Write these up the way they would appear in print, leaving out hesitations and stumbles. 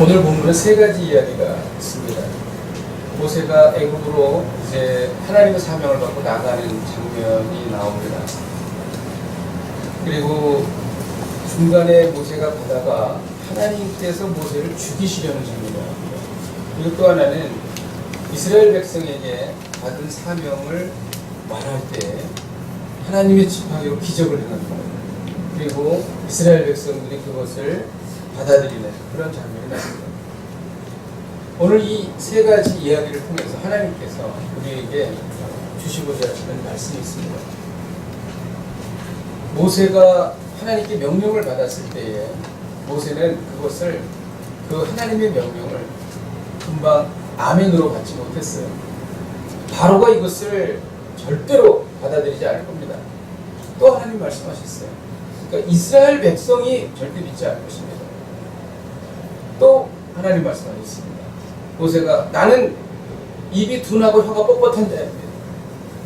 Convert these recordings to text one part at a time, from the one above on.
오늘 본문은 세 가지 이야기가 있습니다. 모세가 애굽으로 이제 하나님의 사명을 받고 나가는 장면이 나옵니다. 그리고 중간에 모세가 가다가 하나님께서 모세를 죽이시려는 장면이 나옵니다. 그리고 또 하나는 이스라엘 백성에게 받은 사명을 말할 때 하나님의 지팡이로 기적을 행합니다. 그리고 이스라엘 백성들이 그것을 받아들이는 그런 장면이 나옵니다. 오늘 이 세 가지 이야기를 통해서 하나님께서 우리에게 주시고자 하시는 말씀이 있습니다. 모세가 하나님께 명령을 받았을 때에 모세는 그것을 그 하나님의 명령을 금방 아멘으로 받지 못했어요. 바로가 이것을 절대로 받아들이지 않을 겁니다. 또 하나님 말씀하셨어요. 그러니까 이스라엘 백성이 절대 믿지 않을 것입니다. 또 하나님 말씀하셨습니다. 모세가 나는 입이 둔하고 혀가 뻣뻣한 자입니다.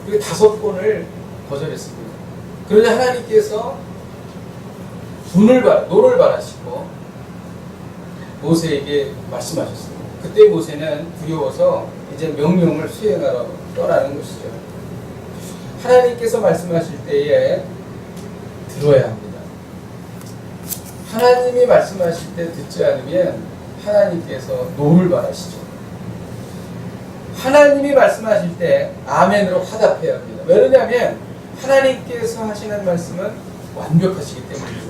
그리고 5번을 거절했습니다. 그러자 하나님께서 노를 바라시고 모세에게 말씀하셨습니다. 그때 모세는 두려워서 이제 명령을 수행하러 떠나는 것이죠. 하나님께서 말씀하실 때에 들어야 합니다. 하나님이 말씀하실 때 듣지 않으면 하나님께서 노를 바라시죠. 하나님이 말씀하실 때 아멘으로 화답해야 합니다. 왜냐하면 하나님께서 하시는 말씀은 완벽하시기 때문이죠.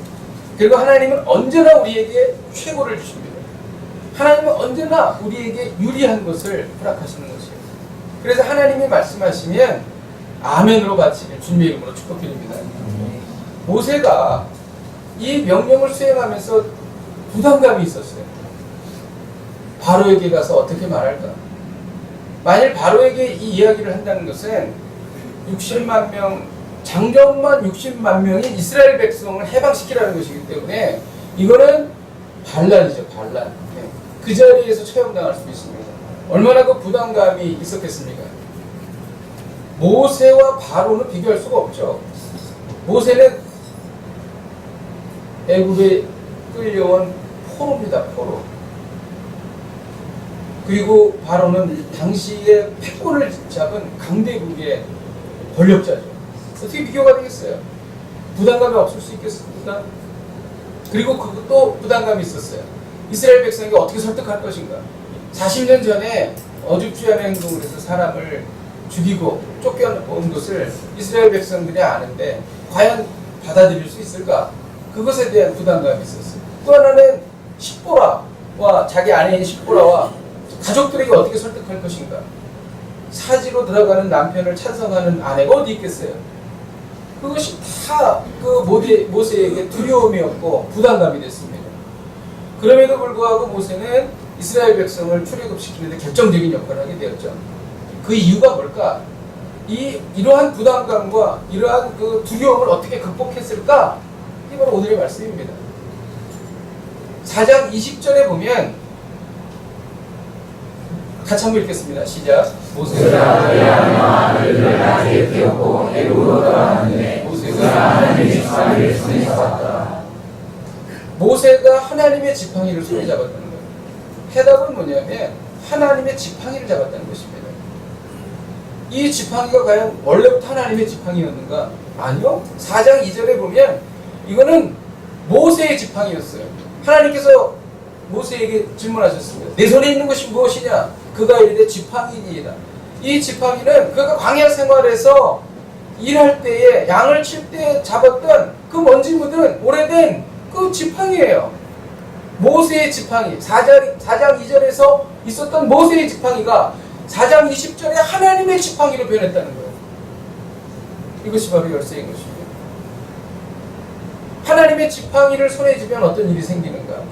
그리고 하나님은 언제나 우리에게 최고를 주십니다. 하나님은 언제나 우리에게 유리한 것을 허락하시는 것이에요. 그래서 하나님이 말씀하시면 아멘으로 바치길 주님의 이름으로 축복드립니다. 모세가 이 명령을 수행하면서 부담감이 있었어요. 바로에게 가서 어떻게 말할까? 만일 바로에게 이 이야기를 한다는 것은 60만 명, 장정만 60만 명인 이스라엘 백성을 해방시키라는 것이기 때문에 이거는 반란이죠, 반란. 그 자리에서 처형당할 수도 있습니다. 얼마나 그 부담감이 있었겠습니까? 모세와 바로는 비교할 수가 없죠. 모세는 애굽에 끌려온 포로입니다, 포로. 그리고 바로는 당시에 패권을 잡은 강대국의 권력자죠. 어떻게 비교가 되겠어요? 부담감이 없을 수 있겠습니까? 그리고 그것도 부담감이 있었어요. 이스라엘 백성에게 어떻게 설득할 것인가? 40년 전에 어줍지한 행동을 해서 사람을 죽이고 쫓겨온 것을 이스라엘 백성들이 아는데 과연 받아들일 수 있을까? 그것에 대한 부담감이 있었어요. 또 하나는 십보라와 자기 아내인 십보라와 가족들에게 어떻게 설득할 것인가? 사지로 들어가는 남편을 찬성하는 아내가 어디 있겠어요? 그것이 다 그 모세에게 두려움이었고 부담감이 됐습니다. 그럼에도 불구하고 모세는 이스라엘 백성을 출애굽시키는 데 결정적인 역할을 하게 되었죠. 그 이유가 뭘까? 이러한 부담감과 이러한 그 두려움을 어떻게 극복했을까? 이게 바로 오늘의 말씀입니다. 4장 20절에 보면 같이 한번 읽겠습니다. 시작. 모세가 아들을 나에게 태우고 애굽으로 떠나는데 모세가 하나님의 지팡이를 손에 잡았다. 모세가 하나님의 지팡이를 손에 잡았다는 거예요. 해답은 뭐냐면 하나님의 지팡이를 잡았다는 것입니다. 이 지팡이가 과연 원래부터 하나님의 지팡이였는가? 아니요. 4장 2절에 보면 이거는 모세의 지팡이였어요. 하나님께서 모세에게 질문하셨습니다. 내 손에 있는 것이 무엇이냐? 그가 이르되 지팡이니이다. 이 지팡이는 그가 광야 생활에서 일할 때에 양을 칠 때 잡았던 그 먼지 묻은 오래된 그 지팡이예요. 모세의 지팡이. 4장 2절에서 있었던 모세의 지팡이가 4장 20절에 하나님의 지팡이로 변했다는 거예요. 이것이 바로 열쇠인 것입니다. 하나님의 지팡이를 손에 쥐면 어떤 일이 생기는가?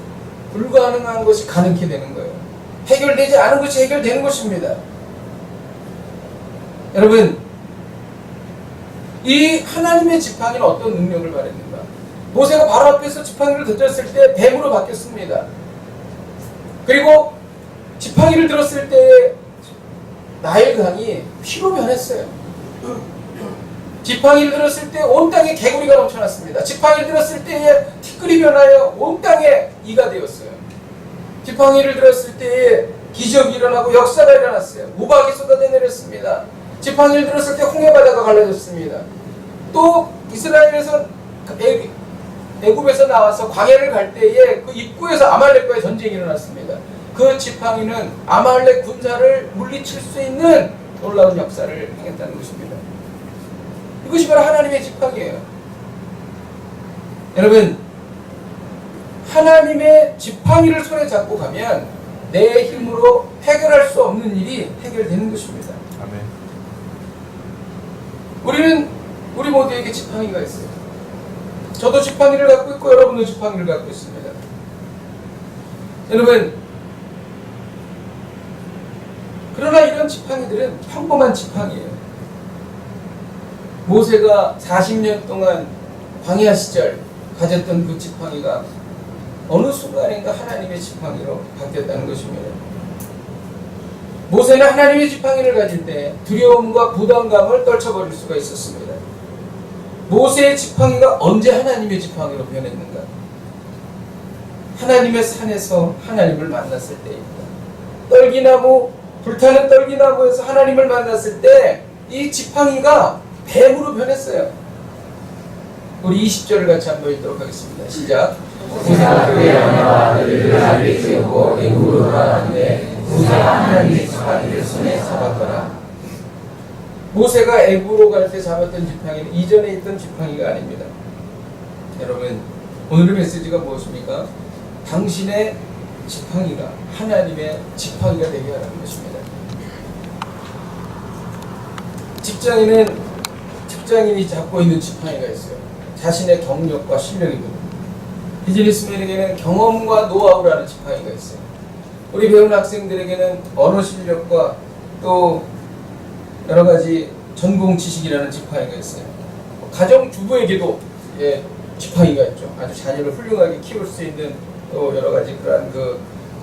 불가능한 것이 가능케 되는 거예요. 해결되지 않은 것이 해결되는 것입니다. 여러분, 이 하나님의 지팡이는 어떤 능력을 발했는가? 모세가 바로 앞에서 지팡이를 던졌을 때 뱀으로 바뀌었습니다. 그리고 지팡이를 들었을 때 나일강이 피로 변했어요. 지팡이를 들었을 때 온 땅에 개구리가 넘쳐났습니다. 지팡이를 들었을 때에 티끌이 변하여 온 땅에 이가 되었어요. 지팡이를 들었을 때에 기적이 일어나고 역사가 일어났어요. 우박이 쏟아져 내렸습니다. 지팡이를 들었을 때 홍해바다가 갈라졌습니다. 또 이스라엘에서 애굽에서 나와서 광야를 갈 때에 그 입구에서 아말렉과의 전쟁이 일어났습니다. 그 지팡이는 아말렉 군사를 물리칠 수 있는 놀라운 역사를 행했다는 것입니다. 이것이 바로 하나님의 지팡이에요. 여러분, 하나님의 지팡이를 손에 잡고 가면 내 힘으로 해결할 수 없는 일이 해결되는 것입니다. 아멘. 우리 모두에게 지팡이가 있어요. 저도 지팡이를 갖고 있고 여러분도 지팡이를 갖고 있습니다. 여러분, 그러나 이런 지팡이들은 평범한 지팡이에요. 모세가 40년 동안 광야 시절 가졌던 그 지팡이가 어느 순간인가 하나님의 지팡이로 바뀌었다는 것입니다. 모세는 하나님의 지팡이를 가질 때 두려움과 부담감을 떨쳐버릴 수가 있었습니다. 모세의 지팡이가 언제 하나님의 지팡이로 변했는가? 하나님의 산에서 하나님을 만났을 때입니다. 떨기나무, 불타는 떨기나무에서 하나님을 만났을 때 이 지팡이가 뱀으로 변했어요. 우리 20절을 같이 한번 읽도록 하겠습니다. 시작. 모세가 그의 아내와 아들을 아비에 세우고 애굽으로 돌아가는데 모세가 하나님의 지팡이를 손에 잡았더라. 모세가 애굽으로 갈 때 잡았던 지팡이는 이전에 있던 지팡이가 아닙니다. 여러분, 오늘의 메시지가 무엇입니까? 당신의 지팡이가 하나님의 지팡이가 되게 하라는 것입니다. 직장인이 잡고 있는 지팡이가 있어요. 자신의 경력과 실력이거든요. 비즈니스맨에게는 경험과 노하우라는 지팡이가 있어요. 우리 배우는 학생들에게는 언어 실력과 또 여러 가지 전공 지식이라는 지팡이가 있어요. 가정 주부에게도 지팡이가 있죠. 아주 자녀를 훌륭하게 키울 수 있는 또 여러 가지 그런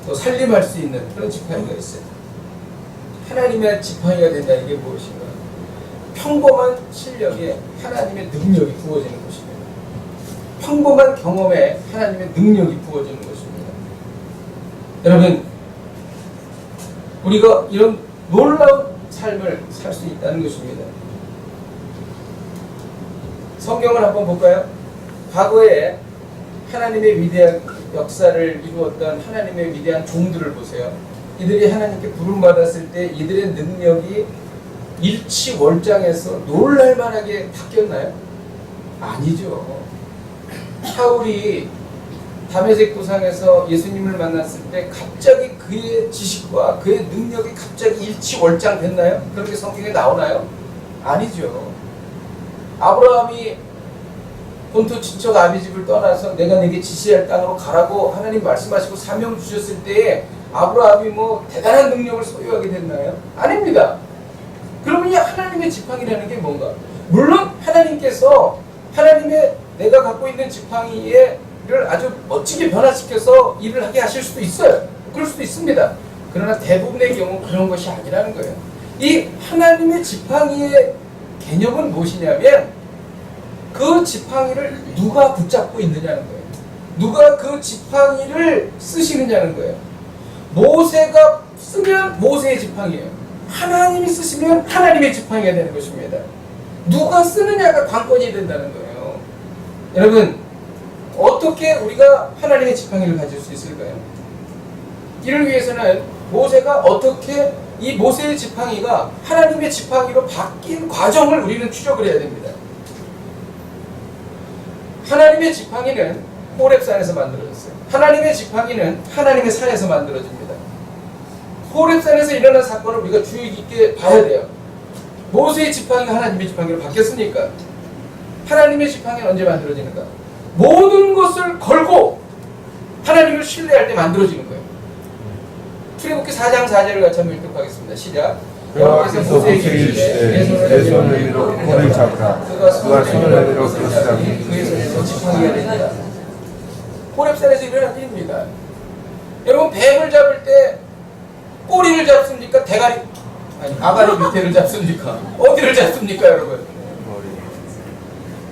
또 살림할 수 있는 그런 지팡이가 있어요. 하나님의 지팡이가 된다는 게 무엇인가? 평범한 실력에 하나님의 능력이 부어지는 것입니다. 평범한 경험에 하나님의 능력이 부어지는 것입니다. 여러분, 우리가 이런 놀라운 삶을 살 수 있다는 것입니다. 성경을 한번 볼까요? 과거에 하나님의 위대한 역사를 이루었던 하나님의 위대한 종들을 보세요. 이들이 하나님께 부름받았을 때 이들의 능력이 일치월장해서 놀랄만하게 바뀌었나요? 아니죠. 사울이 다메섹 도상에서 예수님을 만났을 때 갑자기 그의 지식과 그의 능력이 갑자기 일치월장 됐나요? 그렇게 성경에 나오나요? 아니죠. 아브라함이 본토 친척 아비 집을 떠나서 내가 내게 지시할 땅으로 가라고 하나님 말씀하시고 사명 주셨을 때에 아브라함이 대단한 능력을 소유하게 됐나요? 아닙니다. 그러면 이 하나님의 지팡이라는 게 뭔가? 물론 하나님께서 하나님의 내가 갖고 있는 지팡이를 아주 멋지게 변화시켜서 일을 하게 하실 수도 있어요. 그럴 수도 있습니다. 그러나 대부분의 경우 그런 것이 아니라는 거예요. 이 하나님의 지팡이의 개념은 무엇이냐면 그 지팡이를 누가 붙잡고 있느냐는 거예요. 누가 그 지팡이를 쓰시느냐는 거예요. 모세가 쓰면 모세의 지팡이에요. 하나님이 쓰시면 하나님의 지팡이가 되는 것입니다. 누가 쓰느냐가 관건이 된다는 거예요. 여러분, 어떻게 우리가 하나님의 지팡이를 가질 수 있을까요? 이를 위해서는 모세가 어떻게 이 모세의 지팡이가 하나님의 지팡이로 바뀐 과정을 우리는 추적을 해야 됩니다. 하나님의 지팡이는 호렙산에서 만들어졌어요. 하나님의 지팡이는 하나님의 산에서 만들어집니다. 호렙산에서 일어난 사건을 우리가 주의 깊게 봐야 돼요. 모세의 지팡이가 하나님의 지팡이로 바뀌었으니까. 하나님의 지팡이는 언제 만들어지는가? 모든 것을 걸고 하나님을 신뢰할 때 만들어지는 거예요. 출애굽기 4장 4절을 같이 한번 읽도록 하겠습니다. 시작. 여호와께서 모세에게 이르시되 내 손을 내밀어 고를 잡으라. 그가 손을 내밀어 그것을 잡으니 그의 손에서 지팡이가 됩니다. 호렙산에서 일어난 일입니다. 여러분, 뱀을 잡을 때 꼬리를 잡습니까? 대가리, 아가리 밑에를 잡습니까? 어디를 잡습니까, 여러분?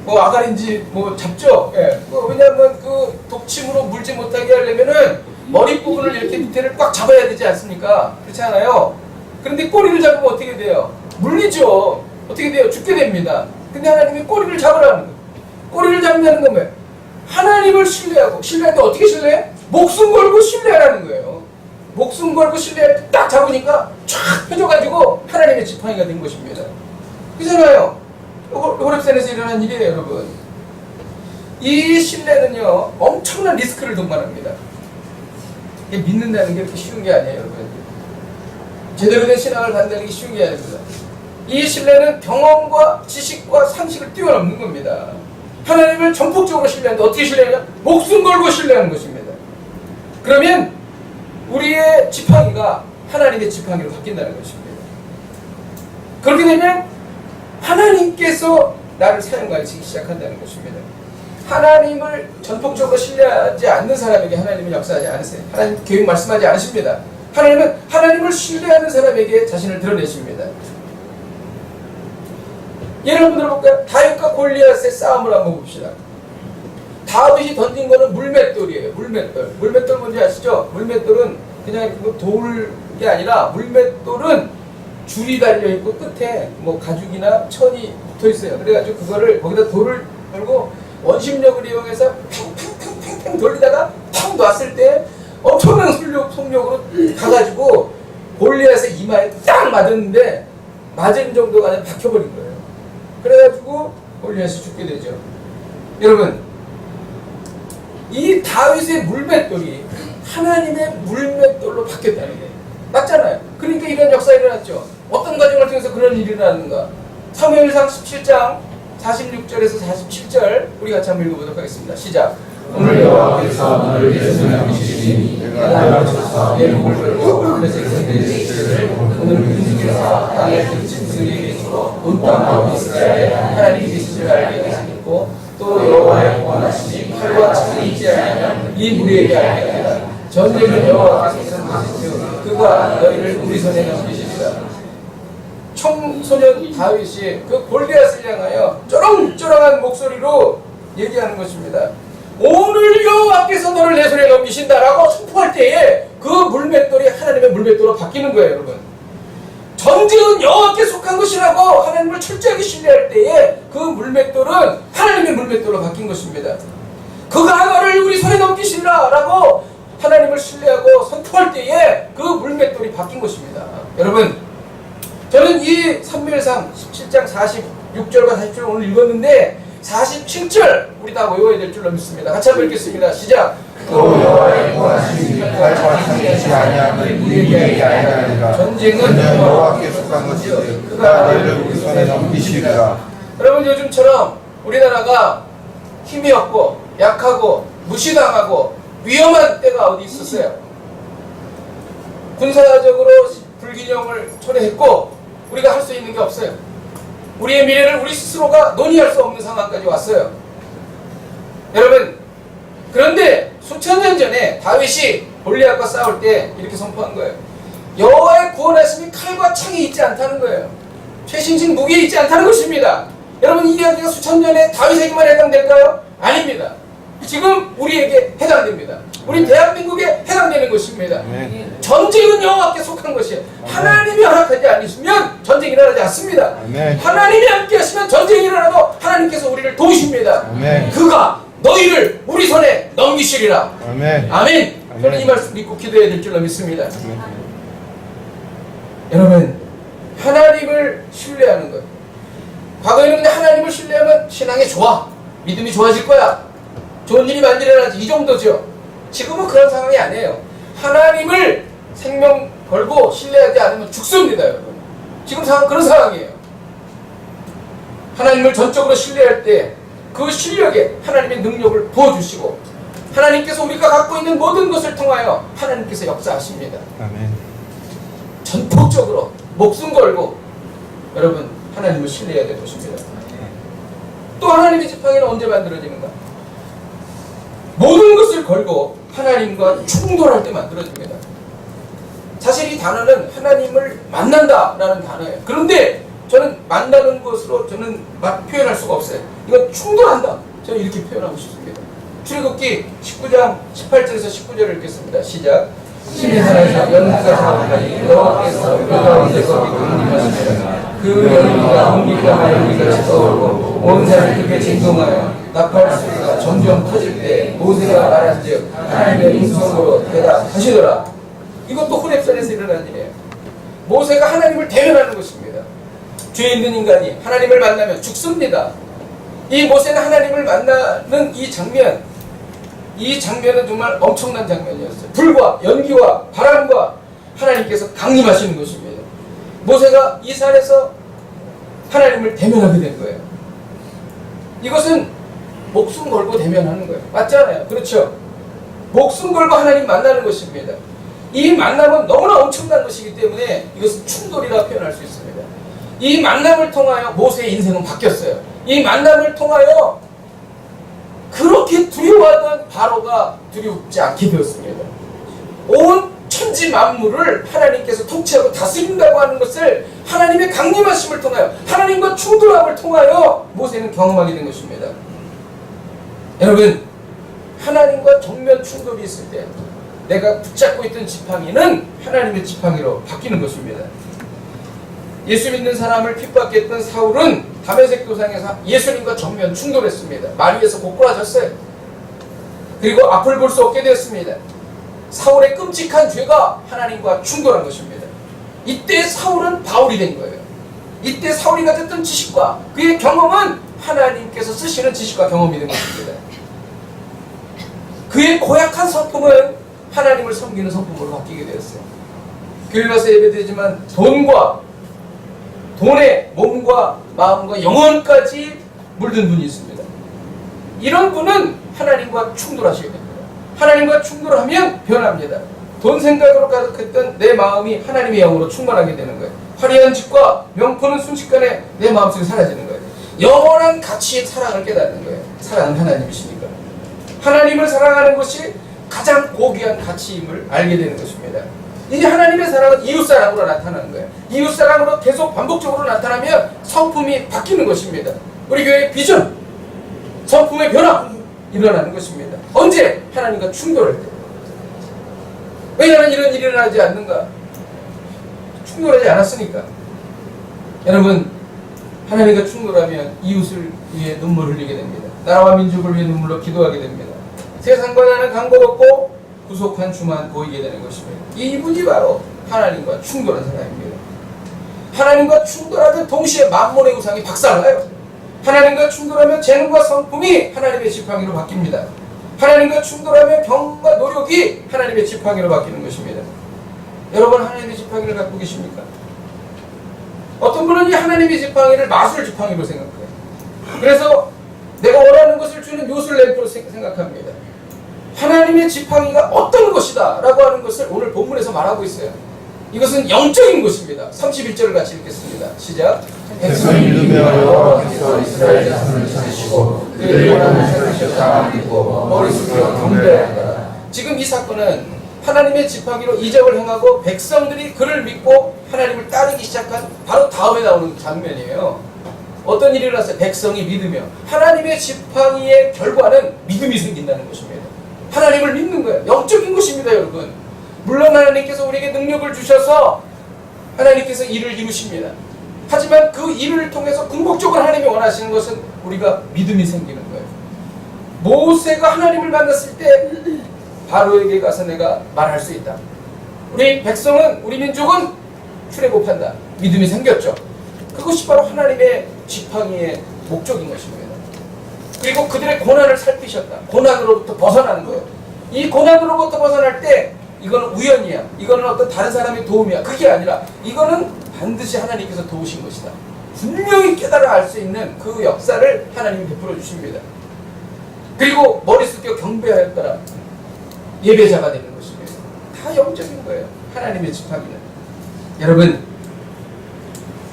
아가리인지 잡죠? 예. 왜냐하면 그 독침으로 물지 못하게 하려면은 머리 부분을 이렇게 밑에를 꽉 잡아야 되지 않습니까? 그렇지 않아요? 그런데 꼬리를 잡으면 어떻게 돼요? 물리죠. 어떻게 돼요? 죽게 됩니다. 근데 하나님이 꼬리를 잡으라는 거예요. 꼬리를 잡는다는 건 뭐예요? 하나님을 신뢰하고, 신뢰하는데 어떻게 신뢰해? 목숨 걸고 신뢰하라는 거예요. 목숨 걸고 신뢰할 때 딱 잡으니까 쫙 펴져가지고 하나님의 지팡이가 된 것입니다. 그렇잖아요. 호렙산에서 일어난 일이에요, 여러분. 이 신뢰는요, 엄청난 리스크를 동반합니다. 믿는다는 게 그렇게 쉬운 게 아니에요, 여러분. 제대로 된 신앙을 갖는다는 게 쉬운 게 아닙니다. 이 신뢰는 경험과 지식과 상식을 뛰어넘는 겁니다. 하나님을 전폭적으로 신뢰하는데 어떻게 신뢰하냐? 목숨 걸고 신뢰하는 것입니다. 그러면 우리의 지팡이가 하나님의 지팡이로 바뀐다는 것입니다. 그렇게 되면 하나님께서 나를 사용하시기 시작한다는 것입니다. 하나님을 전폭적으로 신뢰하지 않는 사람에게 하나님은 역사하지 않으세요. 하나님 계획 말씀하지 않으십니다. 하나님은 하나님을 신뢰하는 사람에게 자신을 드러내십니다. 예를 한번 들어볼까요? 다윗과 골리앗의 싸움을 한번 봅시다. 다윗이 던진 거는 물맷돌이에요. 물맷돌. 물맷돌 뭔지 아시죠? 물맷돌은 그냥 돌이 아니라 물맷돌은 줄이 달려있고 끝에 뭐 가죽이나 천이 붙어있어요. 그래가지고 그거를 거기다 돌을 걸고 원심력을 이용해서 팽팽팽팽 돌리다가 팍 놨을 때 엄청난 속력으로 가가지고 골리앗의 이마에 딱 맞았는데 맞은 정도가 아니라 박혀버린 거예요. 그래가지고 골리앗이 죽게 되죠. 여러분, 이 다윗의 물맷돌이 하나님의 물맷돌로 바뀌었다는 게 맞잖아요. 그러니까 이런 역사가 일어났죠. 어떤 과정을 통해서 그런 일이 일어나는가? 사무엘상 17장 46절에서 47절 우리 같이 한번 읽어보도록 하겠습니다. 시작. 오늘 여호와께서 너를 위해 소명하시니 내가 나서서 내 목을 걸고 블레셋의 죄를 오늘 군중에서 땅의 짐승에게 주고 온 땅과 이스라엘에 하나님 계시를 알게 하시고 또 여호와의 원하시니 칼과 창이 있지 아니하면 이 무리에게 알게 하리라. 전쟁은 여호와께서 선하시며 그가 너희를 우리 손에 넘기시리라. 청소년 다윗이 그 골리앗을 향하여 쩌렁쩌렁한 목소리로 얘기하는 것입니다. 오늘 여호와께서 너를 내 손에 넘기신다라고 선포할 때에 그 물맷돌이 하나님의 물맷돌로 바뀌는 거예요, 여러분. 전쟁은 여호와께 속한 것이라고 하나님을 철저하게 신뢰할 때에 그 물맷돌은 하나님의 물맷돌로 바뀐 것입니다. 그가 너를 우리 손에 넘기시리라라고 하나님을 신뢰하고 선포할 때에 그 물맷돌이 바뀐 것입니다. 여러분, 저는 이 사무엘상 17장 46절과 47절 오늘 읽었는데 47절 우리 다 외워야 될 줄로 믿습니다. 같이 한번 읽겠습니다. 시작. 또 여호와의 원하시니 칼과 창이 있지 아니하면 우리에게 알게 전쟁은 여호와께 속한 것이지 그가 너희를 우리 손에 넘기시리라. 여러분, 요즘처럼 우리나라가 힘이 없고 약하고 무시당하고 위험한 때가 어디 있었어요? 군사적으로 불균형을 초래했고 우리가 할 수 있는 게 없어요. 우리의 미래를 우리 스스로가 논의할 수 없는 상황까지 왔어요. 여러분, 그런데 수천 년 전에 다윗이 골리앗과 싸울 때 이렇게 선포한 거예요. 여호와의 구원하심이 칼과 창이 있지 않다는 거예요. 최신식 무기에 있지 않다는 것입니다. 여러분, 이 이야기가 수천 년에 다윗에게만 해당될까요? 아닙니다. 지금 우리에게 해당됩니다. 우리 대한민국에 해당되는 것입니다. 전쟁은 여호와께 속한 것이에요. 하나님이 허락하지 않으시면 전쟁이 일어나지 않습니다. 하나님이 함께 하시면 전쟁이 일어나도 하나님께서 우리를 도우십니다. 그가 너희를 우리 손에 넘기시리라. 아멘. 저는 이 말씀 믿고 기도해야 될 줄로 믿습니다. 여러분, 하나님을 신뢰하는 것. 과거에는 근데 하나님을 신뢰하면 신앙이 좋아. 믿음이 좋아질 거야. 좋은 일이 많이 일어나지. 이 정도죠. 지금은 그런 상황이 아니에요. 하나님을 생명 걸고 신뢰하지 않으면 죽습니다, 여러분. 지금 상황 그런 상황이에요. 하나님을 전적으로 신뢰할 때 그 실력에 하나님의 능력을 부어주시고 하나님께서 우리가 갖고 있는 모든 것을 통하여 하나님께서 역사하십니다. 아멘. 전폭적으로 목숨 걸고 여러분 하나님을 신뢰해야 될 것입니다. 또 하나님의 지팡이는 언제 만들어지는가? 모든 것을 걸고 하나님과 충돌할 때 만들어집니다. 사실 이 단어는 하나님을 만난다라는 단어예요. 그런데 저는 만나는 것으로 저는 막 표현할 수가 없어요. 이건 충돌한다. 저는 이렇게 표현하고 싶습니다. 출애굽기 19장 18절에서 19절을 읽겠습니다. 시작. 신의 산에서 연기가 사오니 여호와께서 그 가운데서 비구름하시니라. 그 연기가 옹기가 연기가 떠오르고 온 산을 크게 진동하여 나팔 소리가 점점 커질 때 모세가 말한즉 하나님의 음성으로 대답하시더라. 이것도 호렙산에서 일어난 일이에요. 모세가 하나님을 대면하는 것입니다. 죄 있는 인간이 하나님을 만나면 죽습니다. 이 모세는 하나님을 만나는 이 장면은 정말 엄청난 장면이었어요. 불과 연기와 바람과 하나님께서 강림하시는 것입니다. 모세가 이 산에서 하나님을 대면하게 된 거예요. 이것은 목숨 걸고 대면하는 거예요. 맞잖아요. 그렇죠? 목숨 걸고 하나님 만나는 것입니다. 이 만남은 너무나 엄청난 것이기 때문에 이것은 충돌이라 표현할 수 있습니다. 이 만남을 통하여 모세의 인생은 바뀌었어요. 이 만남을 통하여 그렇게 두려워하던 바로가 두렵지 않게 되었습니다. 온 천지 만물을 하나님께서 통치하고 다스린다고 하는 것을 하나님의 강림하심을 통하여 하나님과 충돌함을 통하여 모세는 경험하게 된 것입니다. 여러분, 하나님과 정면 충돌이 있을 때 내가 붙잡고 있던 지팡이는 하나님의 지팡이로 바뀌는 것입니다. 예수 믿는 사람을 핍박했던 사울은 다메섹 도상에서 예수님과 정면 충돌했습니다. 말 위에서 고꾸라졌어요. 그리고 앞을 볼 수 없게 되었습니다. 사울의 끔찍한 죄가 하나님과 충돌한 것입니다. 이때 사울은 바울이 된 거예요. 이때 사울이 가졌던 지식과 그의 경험은 하나님께서 쓰시는 지식과 경험이 된 것입니다. 그의 고약한 성품은 하나님을 섬기는 성품으로 바뀌게 되었어요. 교회 가서 예배드리지만 돈에 몸과 마음과 영혼까지 물든 분이 있습니다. 이런 분은 하나님과 충돌하셔야 됩니다. 하나님과 충돌하면 변합니다. 돈 생각으로 가득했던 내 마음이 하나님의 영으로 충만하게 되는 거예요. 화려한 집과 명품은 순식간에 내 마음속에 사라지는 거예요. 영원한 가치의 사랑을 깨닫는 거예요. 사랑은 하나님이시니까. 하나님을 사랑하는 것이 가장 고귀한 가치임을 알게 되는 것입니다. 이제 하나님의 사랑은 이웃사랑으로 나타나는 거예요. 이웃사랑으로 계속 반복적으로 나타나면 성품이 바뀌는 것입니다. 우리 교회의 비전, 성품의 변화 일어나는 것입니다. 언제? 하나님과 충돌할 때. 왜 나는 이런 일이 일어나지 않는가? 충돌하지 않았으니까. 여러분, 하나님과 충돌하면 이웃을 위해 눈물을 흘리게 됩니다. 나라와 민족을 위해 눈물로 기도하게 됩니다. 세상과 나는 간거롭고 구속한 주만 보이게 되는 것입니다. 이분이 바로 하나님과 충돌한 사람입니다. 하나님과 충돌하면 동시에 만몬의 우상이 박살나요. 하나님과 충돌하면 재능과 성품이 하나님의 지팡이로 바뀝니다. 하나님과 충돌하면 경과 노력이 하나님의 지팡이로 바뀌는 것입니다. 여러분, 하나님의 지팡이를 갖고 계십니까? 어떤 분은 이 하나님의 지팡이를 마술 지팡이로 생각해요. 그래서 내가 원하는 것을 주는 요술램프로 생각합니다. 하나님의 지팡이가 어떤 것이다 라고 하는 것을 오늘 본문에서 말하고 있어요. 이것은 영적인 것입니다. 31절을 같이 읽겠습니다. 시작. 백성이 믿으며 여호와께서 이스라엘 자손을 찾으시고 그들의 원하는 생각을 담아듣고 머리 숙여 경배하라. 지금 이 사건은 하나님의 지팡이로 이적을 행하고 백성들이 그를 믿고 하나님을 따르기 시작한 바로 다음에 나오는 장면이에요. 어떤 일이 일어났어요? 백성이 믿으며 하나님의 지팡이의 결과는 믿음이 생긴다는 것입니다. 하나님을 믿는 거예요. 영적인 것입니다, 여러분. 물론 하나님께서 우리에게 능력을 주셔서 하나님께서 일을 이루십니다. 하지만 그 일을 통해서 궁극적으로 하나님이 원하시는 것은 우리가 믿음이 생기는 거예요. 모세가 하나님을 만났을 때 바로에게 가서 내가 말할 수 있다. 우리 백성은, 우리 민족은 출애굽한다. 믿음이 생겼죠. 그것이 바로 하나님의 지팡이의 목적인 것입니다. 그리고 그들의 고난을 살피셨다. 고난으로부터 벗어나는 거예요. 이 고난으로부터 벗어날 때 이거는 우연이야. 이거는 어떤 다른 사람의 도움이야. 그게 아니라 이거는 반드시 하나님께서 도우신 것이다. 분명히 깨달아 알 수 있는 그 역사를 하나님이 베풀어 주십니다. 그리고 머리 숙여 경배하였더라. 예배자가 되는 것입니다. 다 영적인 거예요. 하나님의 지팡이는. 여러분,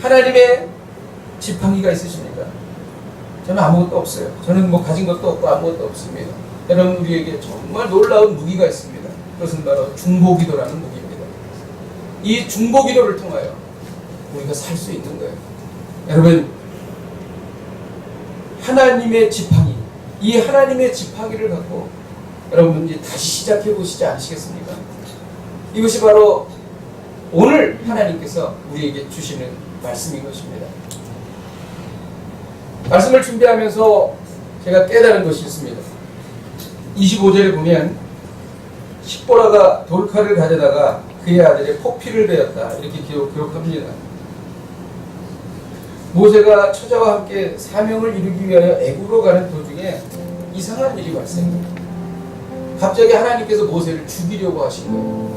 하나님의 지팡이가 있으십니까? 저는 아무것도 없어요. 저는 뭐 가진 것도 없고 아무것도 없습니다. 여러분, 우리에게 정말 놀라운 무기가 있습니다. 그것은 바로 중보기도라는 무기입니다. 이 중보기도를 통하여 우리가 살 수 있는 거예요. 여러분, 하나님의 지팡이, 이 하나님의 지팡이를 갖고 여러분 이제 다시 시작해 보시지 않으시겠습니까? 이것이 바로 오늘 하나님께서 우리에게 주시는 말씀인 것입니다. 말씀을 준비하면서 제가 깨달은 것이 있습니다. 25절에 보면 십보라가 돌칼을 가져다가 그의 아들의 포피를 베었다 이렇게 기록합니다. 모세가 처자와 함께 사명을 이루기 위하여 애굽으로 가는 도중에 이상한 일이 발생합니다. 갑자기 하나님께서 모세를 죽이려고 하신 거예요.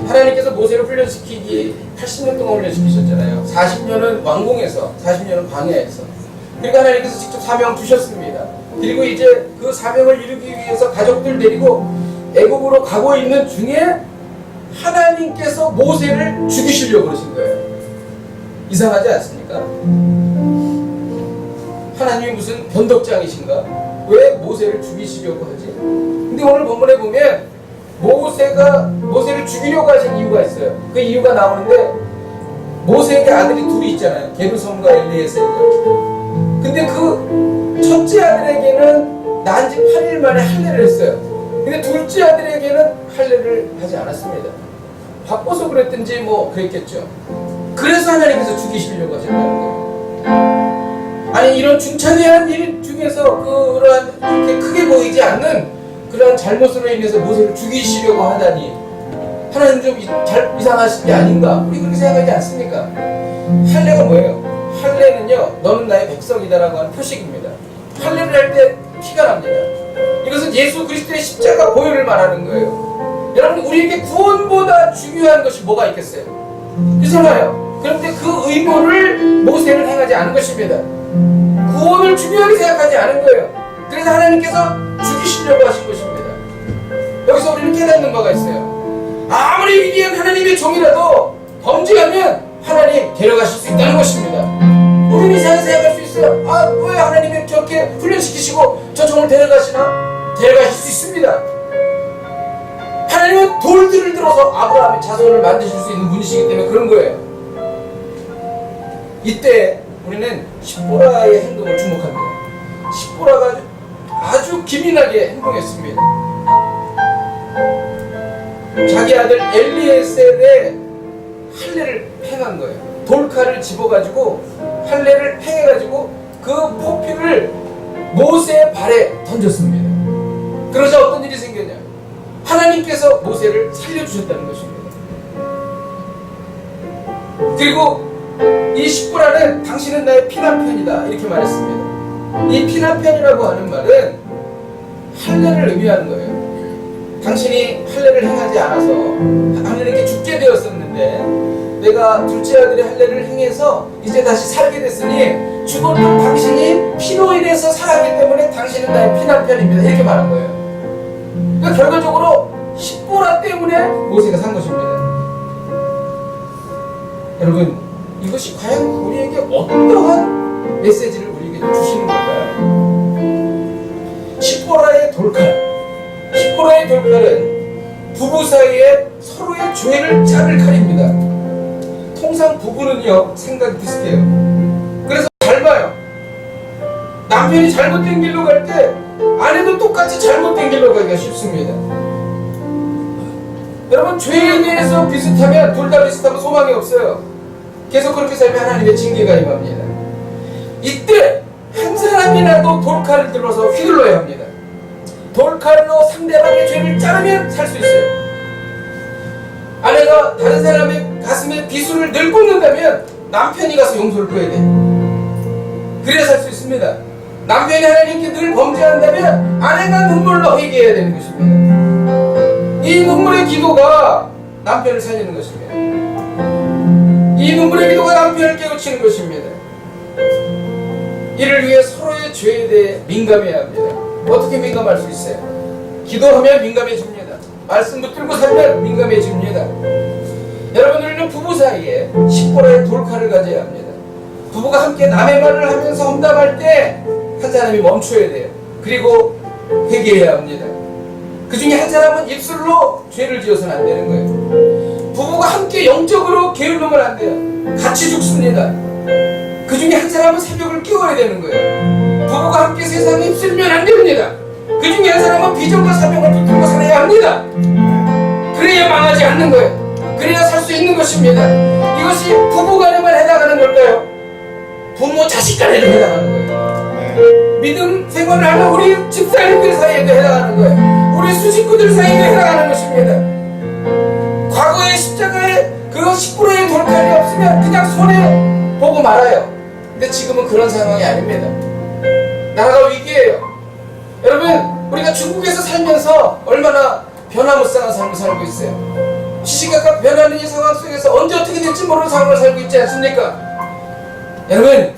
하나님께서 모세를 훈련시키기 80년 동안 훈련시키셨잖아요. 40년은 왕궁에서, 40년은 광야에서. 그러니까 하나님께서 직접 사명 주셨습니다. 그리고 이제 그 사명을 이루기 위해서 가족들 데리고 애굽으로 가고 있는 중에 하나님께서 모세를 죽이시려고 그러신 거예요. 이상하지 않습니까? 하나님이 무슨 변덕장이신가? 왜 모세를 죽이시려고 하지? 근데 오늘 본문에 보면 모세가 모세를 죽이려고 하신 이유가 있어요. 그 이유가 나오는데 모세에게 아들이 둘이 있잖아요. 게르솜과 엘리에셀과. 근데 그 첫째 아들에게는 난 지 8일 만에 할례를 했어요. 근데 둘째 아들에게는 할례를 하지 않았습니다. 바빠서 그랬든지 뭐 그랬겠죠. 그래서 하나님께서 죽이시려고 하셨다는 거예요. 아니 이런 중차대한 일 중에서 그러한 그렇게 크게 보이지 않는 그러한 잘못으로 인해서 모세를 죽이시려고 하다니 하나님 좀 이상하신 게 아닌가? 우리 그렇게 생각하지 않습니까? 할례가 뭐예요? 할례는요 너는 나의 백성이다라고 하는 표식입니다. 할례를 할 때 피가 납니다. 이것은 예수 그리스도의 십자가 보혈을 말하는 거예요. 여러분 우리에게 구원보다 중요한 것이 뭐가 있겠어요? 그렇잖아요. 그런데 그 의무를 모세는 행하지 않은 것입니다. 구원을 중요하게 생각하지 않은 거예요. 그래서 하나님께서 죽이시려고 하신 것입니다. 여기서 우리는 깨닫는 바가 있어요. 아무리 위대한 하나님의 종이라도 범죄하면 하나님 데려가실 수 있다는 것입니다. 우리는 이상하게 생각할 수 있어요. 아, 왜 하나님이 저렇게 훈련시키시고 저 종을 데려가시나? 데려가실 수 있습니다. 하나님은 돌들을 들어서 아브라함의 자손을 만드실 수 있는 분이시기 때문에 그런 거예요. 이때 우리는 십보라의 행동을 주목합니다. 십보라가 아주 기민하게 행동했습니다. 자기 아들 엘리에셀의 할례를 행한 거예요. 돌칼을 집어가지고 할례를 행해가지고 그 포피를 모세의 발에 던졌습니다. 그러자 어떤 일이 생겼냐? 하나님께서 모세를 살려주셨다는 것입니다. 그리고 이 십보라는 당신은 나의 피난편이다 이렇게 말했습니다. 이 피난편이라고 하는 말은 할례를 의미하는 거예요. 당신이 할례를 행하지 않아서 하나님께 죽게 되었었는데 내가 둘째 아들의 할례를 행해서 이제 다시 살게 됐으니 죽었던 당신이 피로 인해서 살았기 때문에 당신은 나의 피난편입니다 이렇게 말한 거예요. 그러니까 결과적으로 십보라 때문에 모세가 산 것입니다. 여러분 이것이 과연 우리에게 어떠한 메시지를 우리에게 주시는 걸까요? 십보라의 돌칼. 십보라의 돌칼은 부부 사이에 서로의 죄를 자를 칼입니다. 통상 부부는요 생각이 비슷해요. 그래서 잘 봐요. 남편이 잘못된 길로 갈 때 아내도 똑같이 잘못된 길로 가기가 쉽습니다. 여러분 죄에 대해서 비슷하면 둘 다 비슷하면 소망이 없어요. 계속 그렇게 살면 하나님의 징계가 임합니다. 이때 한 사람이라도 돌칼을 들어서 휘둘러야 합니다. 돌칼로 상대방의 죄를 자르면 살 수 있어요. 아내가 다른 사람의 가슴에 비수를 늘 꽂는다면 남편이 가서 용서를 구해야 돼요. 그래야 살 수 있습니다. 남편이 하나님께 늘 범죄한다면 아내가 눈물로 회개해야 되는 것입니다. 이 눈물의 기도가 남편을 살리는 것입니다. 이 눈물의 기도가 남편을 깨우치는 것입니다. 이를 위해 서로의 죄에 대해 민감해야 합니다. 어떻게 민감할 수 있어요? 기도하면 민감해집니다. 말씀 붙들고 살면 민감해집니다. 여러분 우리는 부부 사이에 십보라의 돌칼을 가져야 합니다. 부부가 함께 남의 말을 하면서 험담할 때 한 사람이 멈춰야 돼요. 그리고 회개해야 합니다. 그 중에 한 사람은 입술로 죄를 지어서는 안 되는 거예요. 부부가 함께 영적으로 게을르면 안 돼요. 같이 죽습니다. 그 중에 한 사람은 새벽을 깨워야 되는 거예요. 부부가 함께 세상에 입술면 안 됩니다. 그 중에 한 사람은 비전과 사명을 붙들고 살아야 합니다. 그래야 망하지 않는 거예요. 그래야 살 수 있는 것입니다. 이것이 부부간에만 해당하는 걸까요? 부모 자식 간에도 해당하는 거예요. 믿음 생활을 하는 우리 집사님들 사이에도 해당하는 거예요. 우리 수식구들 사이에도 해당하는 것입니다. 과거의 십자가에 그 식구로의 돌칼이 없으면 그냥 손해 보고 말아요. 근데 지금은 그런 상황이 아닙니다. 나라가 위기예요. 여러분, 우리가 중국에서 살면서 얼마나 변화무쌍한 삶을 살고 있어요. 시시각각 변하는 이 상황 속에서 언제 어떻게 될지 모르는 상황을 살고 있지 않습니까? 여러분,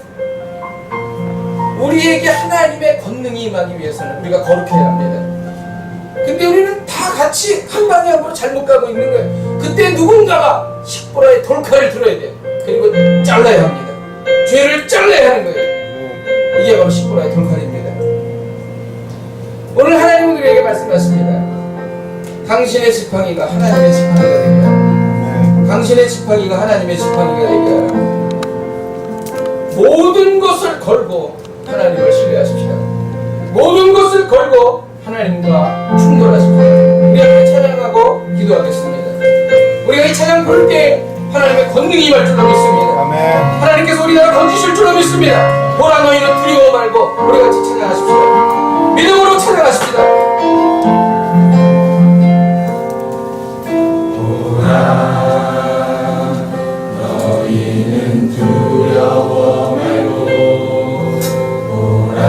우리에게 하나님의 권능이 임하기 위해서는 우리가 거룩해야 합니다. 근데 우리는 다 같이 한 방향으로 잘못 가고 있는 거예요. 그때 누군가가 식보라의 돌칼을 들어야 돼요. 그리고 잘라야 합니다. 죄를 잘라야 하는 거예요. 이게 바로 식보라의 돌칼입니다. 오늘 하나님은 우리에게 말씀하십니다. 당신의 지팡이가 하나님의 지팡이가 되게 하라. 당신의 지팡이가 하나님의 지팡이가 되게 하라. 모든 것을 걸고 하나님을 신뢰하십시오. 모든 것을 걸고 하나님과 충돌하십시오. 우리 함께 찬양하고 기도하겠습니다. 우리가 이 찬양 부를 때 하나님의 권능이 임할 줄로 믿습니다. 아멘. 하나님께서 우리 나라 건지실 줄로 믿습니다. 보라 너희는 두려워 말고 우리 같이 찬양하십시오. 믿음으로 찬양하십시다. 너희는 두려워 말고 보라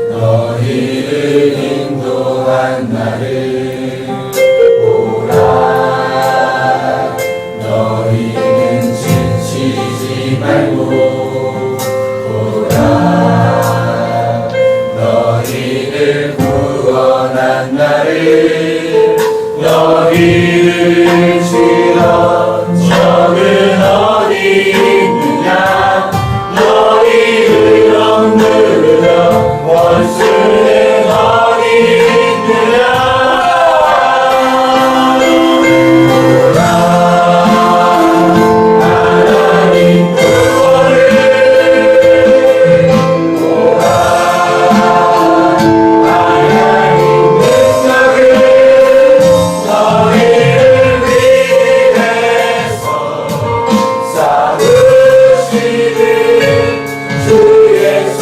너희를 인도한 나를 보라 너희는 지치지 말고 보라 너희를 구원한 나를 너희를 치러 적은 어디 있느냐 너희를 억누르러 원수는 어디 있느냐 보라 하나님 구원을 보라 하나님 능력을 너희를 위해서 쌓으시는 주의 손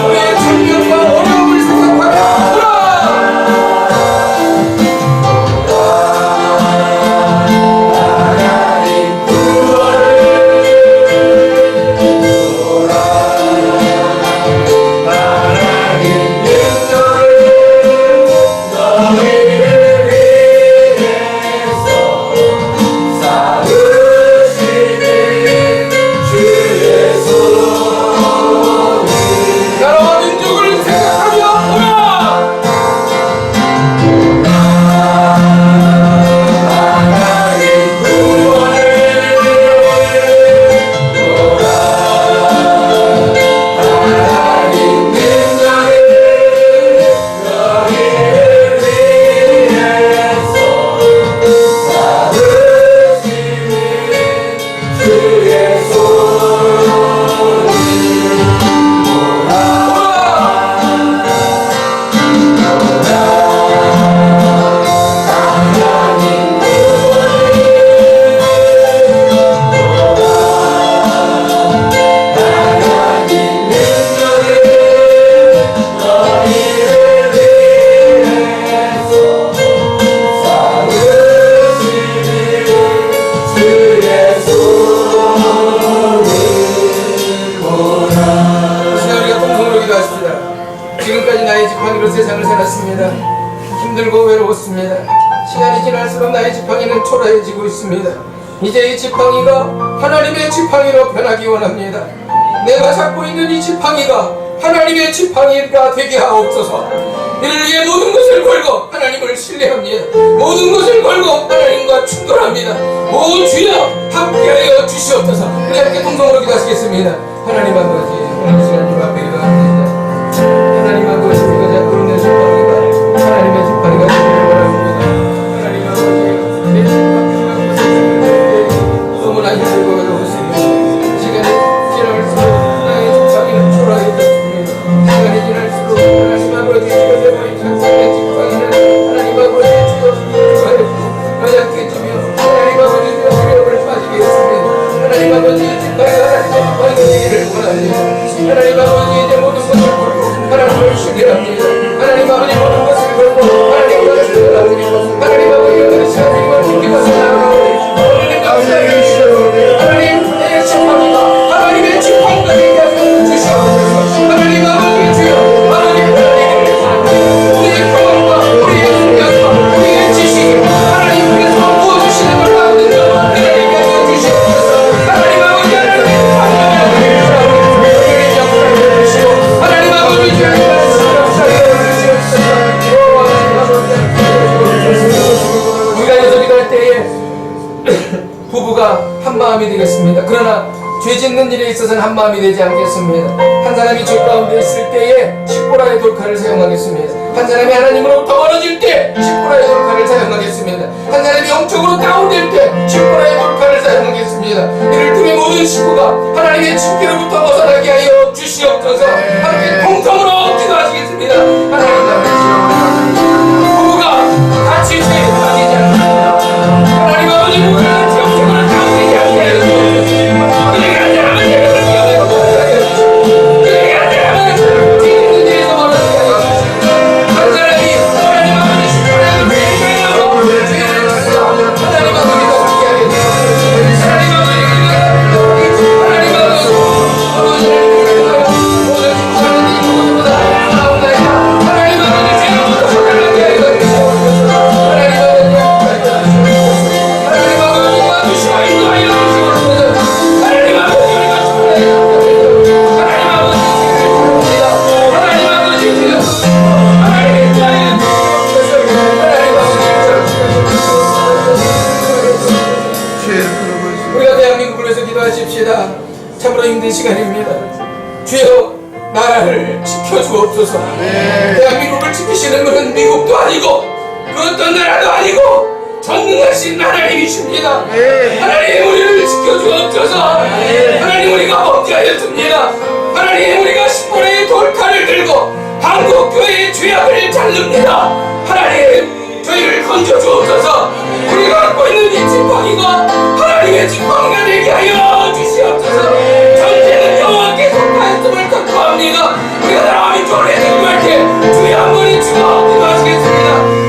우리의 중력과 어려움을 생각하며 하나님 구원을 보라 하나님 능력을 너희를 위해서 쌓으시는 주의 손을 나라와 민족을 생각하며 보라. 하나님 구원을 보라 하나님 능력을 너희를 위해서 쌓으시는 주의 손을 하나님 하나님 능력을 너희를 위해서 쌓으시는 주의 손을 보라 시간 우리가 공동으로 기도하십시다. 지금까지 나의 지팡이로 세상을 살았습니다. 힘들고 외로웠습니다. 시간이 지날수록 나의 지팡이는 초라해지고 있습니다. 이제 이 지팡이가 하나님의 지팡이로 변하기 원합니다. 내가 잡고 있는 이 지팡이가 하나님의 지팡이가 되게 하옵소서. 이를 위해 모든 것을 걸고 하나님을 신뢰합니다. 모든 것을 걸고 하나님과 충돌합니다. 모든 주여 함께하여 주시옵소서. 우리 함께 동성으로 기도하시겠습니다. 하나님 아버지, 오늘 이 시간 주 앞에 기도합니다. 하나님 아버지, 우리가 잡고 있는 지팡이가 하나님의 지팡이가 되기를 원합니다. 하나님 아버지, 내 지팡이를 갖고 세상을 살때 너무나 힘들고 외로웠습니다. 시간이 지날수록 나의 마음이 되겠습니다. 그러나 죄 짓는 일에 있어서는 한 마음이 되지 않겠습니다. 한 사람이 죄 가운데 있을 때에 10보라의 돌칼을 사용하겠습니다. 한 사람이 하나님으로부터 멀어질 때 10보라의 돌칼을 사용하겠습니다. 한 사람이 영적으로 다운될 때 10보라의 돌칼을 사용하겠습니다. 이를 통해 모든 식구가 하나님의 징계로부터 벗어나게 하여 주시옵소서. 하나님의 통성으로 기도하시겠습니다. 하나님 부부가 같이 죄에 빠지지 않습니다. 하나님 아버지 부부가 같이 영적으로 다운되지 않게 하여 주시옵소서. 참으로 힘든 시간입니다. 주여 나라를 지켜주옵소서. 대한민국을 지키시는 것은 미국도 아니고 그 어떤 나라도 아니고 전능하신 하나님이십니다. 하나님 우리를 지켜주옵소서. 하나님 우리가 범죄하였습니다. 하나님 우리가 10번의 돌칼을 들고 한국교회의 죄악을 자릅니다. 하나님 저희를 건져주옵소서. 우리가 갖고 있는 이 지팡이가 하나님의 지팡이가 되게 하여 주시옵소서. 전쟁은 여호와께 속하였음을 선포합니다. 우리가 나라와 민족을 해결할 때 주의 한 번에 주여 기도하시겠습니다.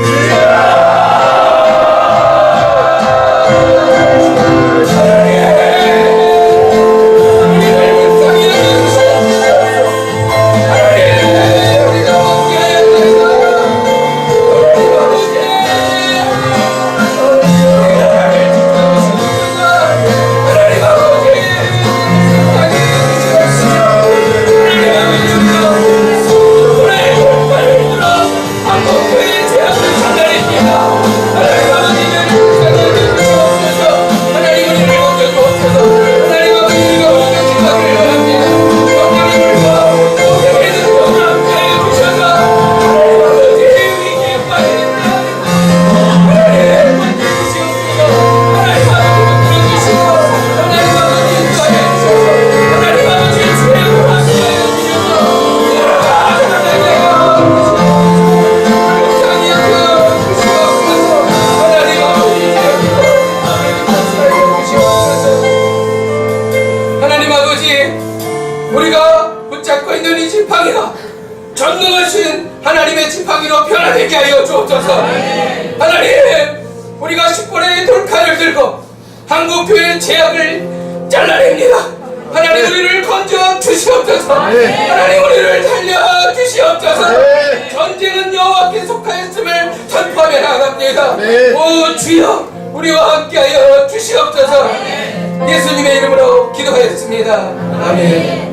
우리가 붙잡고 있는 이 지팡이가 전능하신 하나님의 지팡이로 변화되게 하여 주옵소서. 하나님 우리가 10번의 돌칼을 들고 한국교회의 죄악을 잘라냅니다. 하나님 우리를 건져 주시옵소서. 하나님 우리를 살려 주시옵소서. 전쟁은 여호와께 속하였음을 선포하며 나갑니다. 오 주여 우리와 함께하여 주시옵소서. 예수님의 이름으로 기도하였습니다. 아멘.